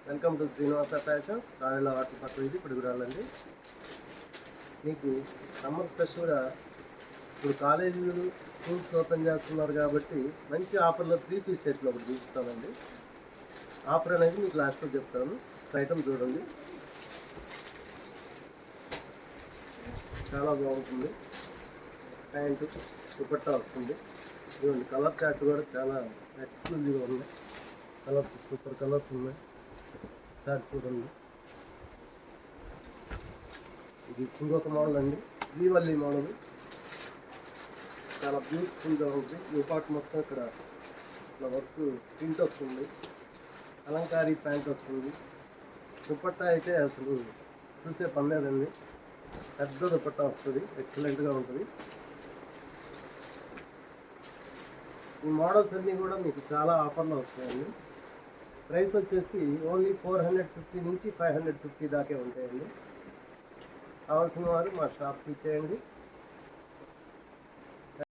Welcome to Srinivasa fashion. Rayala water పక్కన ఇది పిడుగురాళ్ళండి. మీకు సమ్మర్ స్పెషల్గా ఇప్పుడు కాలేజీలు స్కూల్స్ ఓపెన్ చేస్తున్నారు కాబట్టి మంచి ఆఫర్లో 3 పీస్ సెట్లు ఒకటి చూపిస్తానండి. ఆఫర్ అనేది మీకు లాస్ట్లో చెప్తాను. ఐటమ్ చూడండి, చాలా బాగుంటుంది. ప్యాంటు దుపట్టా వస్తుంది. ఇదిగోండి, కలర్ చార్ట్ కూడా చాలా ఎక్స్క్లూజివ్గా ఉన్నాయి. కలర్స్ సూపర్ కలర్స్ ఉన్నాయి. సార్ చూడండి, ఇది ఇంకొక మోడల్ అండి, శ్రీవల్లి మోడల్. చాలా బ్యూటిఫుల్గా ఉంటుంది. ఈ పార్ట్ మొత్తం ఇక్కడ ఇట్లా వర్క్ ప్రింట్ వస్తుంది. అలంకారీ ప్యాంట్ వస్తుంది. దుపట్టా అయితే అసలు చూసే పని లేదండి, పెద్ద దుపట్టా వస్తుంది, ఎక్సలెంట్గా ఉంటుంది. ఈ మోడల్స్ అన్నీ కూడా మీకు చాలా ఆఫర్లో వస్తాయండి. ప్రైస్ వచ్చేసి ఓన్లీ 450 నుంచి 550 దాకే ఉంటాయండి. కావాల్సిన వారు మా షాప్కి ఇచ్చేయండి.